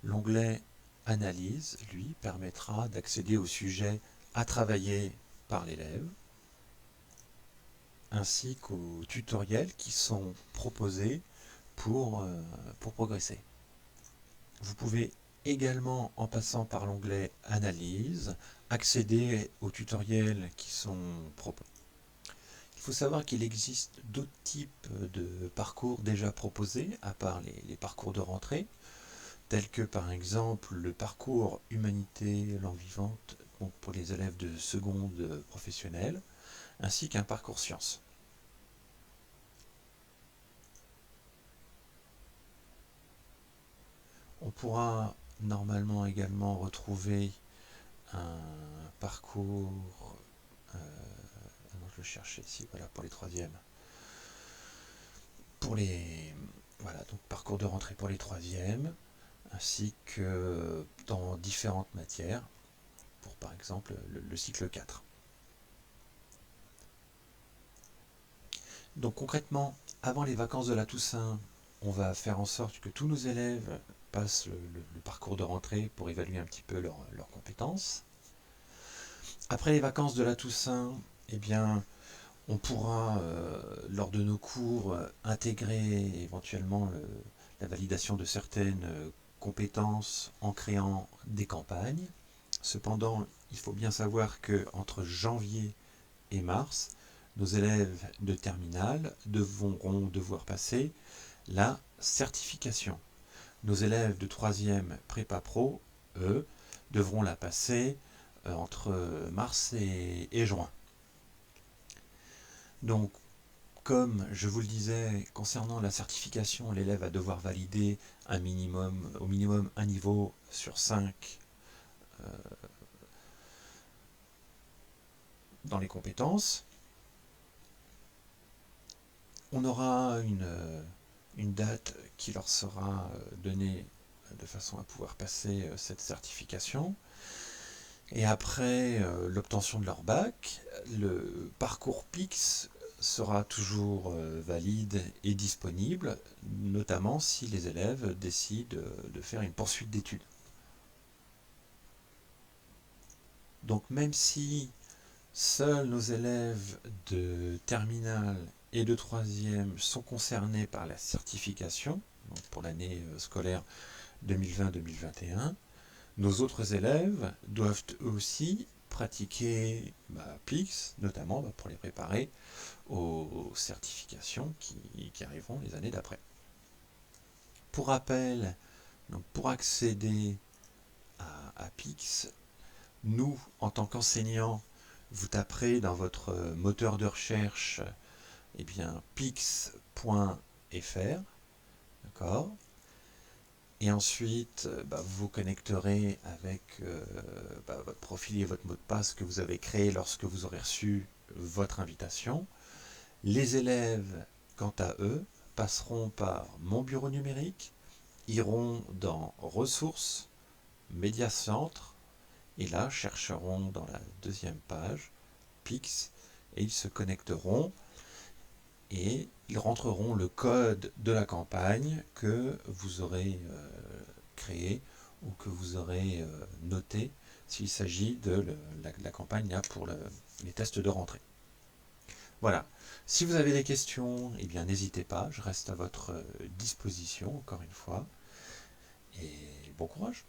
L'onglet Analyse, lui, permettra d'accéder aux sujets à travailler par l'élève, ainsi qu'aux tutoriels qui sont proposés pour progresser. Vous pouvez également, en passant par l'onglet Analyse, accéder aux tutoriels qui sont proposés. Il faut savoir qu'il existe d'autres types de parcours déjà proposés, à part les parcours de rentrée, tels que par exemple le parcours Humanité langue vivante pour les élèves de seconde professionnelle, ainsi qu'un parcours sciences. On pourra normalement également retrouver un parcours, je le cherchais ici, voilà, pour les troisièmes. Voilà, donc parcours de rentrée pour les troisièmes, ainsi que dans différentes matières, pour par exemple le cycle 4. Donc concrètement, avant les vacances de la Toussaint, on va faire en sorte que tous nos élèves passent le parcours de rentrée pour évaluer un petit peu leurs compétences. Après les vacances de la Toussaint, eh bien, on pourra, lors de nos cours, intégrer éventuellement la validation de certaines compétences en créant des campagnes. Cependant, il faut bien savoir qu'entre janvier et mars, nos élèves de terminale devront devoir passer la certification. Nos élèves de 3e prépa pro, eux, devront la passer entre mars et juin. Donc, comme je vous le disais, concernant la certification, l'élève va devoir valider au minimum un niveau sur 5 dans les compétences. On aura une date qui leur sera donnée de façon à pouvoir passer cette certification. Et après l'obtention de leur bac, le parcours PIX sera toujours valide et disponible, notamment si les élèves décident de faire une poursuite d'études. Donc même si seuls nos élèves de terminale et de 3e sont concernés par la certification, donc pour l'année scolaire 2020-2021, nos autres élèves doivent eux aussi pratiquer PIX, notamment pour les préparer aux certifications qui arriveront les années d'après. Pour rappel, donc pour accéder à PIX, nous, en tant qu'enseignants, vous taperez dans votre moteur de recherche pix.fr, d'accord ? Et ensuite, vous vous connecterez avec votre profil et votre mot de passe que vous avez créé lorsque vous aurez reçu votre invitation. Les élèves, quant à eux, passeront par mon bureau numérique, iront dans Ressources, Médias Centre, et là chercheront dans la deuxième page PIX, et ils se connecteront et ils rentreront le code de la campagne que vous aurez créé ou que vous aurez noté s'il s'agit de la campagne là pour les tests de rentrée. Voilà. Si vous avez des questions, eh bien n'hésitez pas, je reste à votre disposition encore une fois. Et bon courage.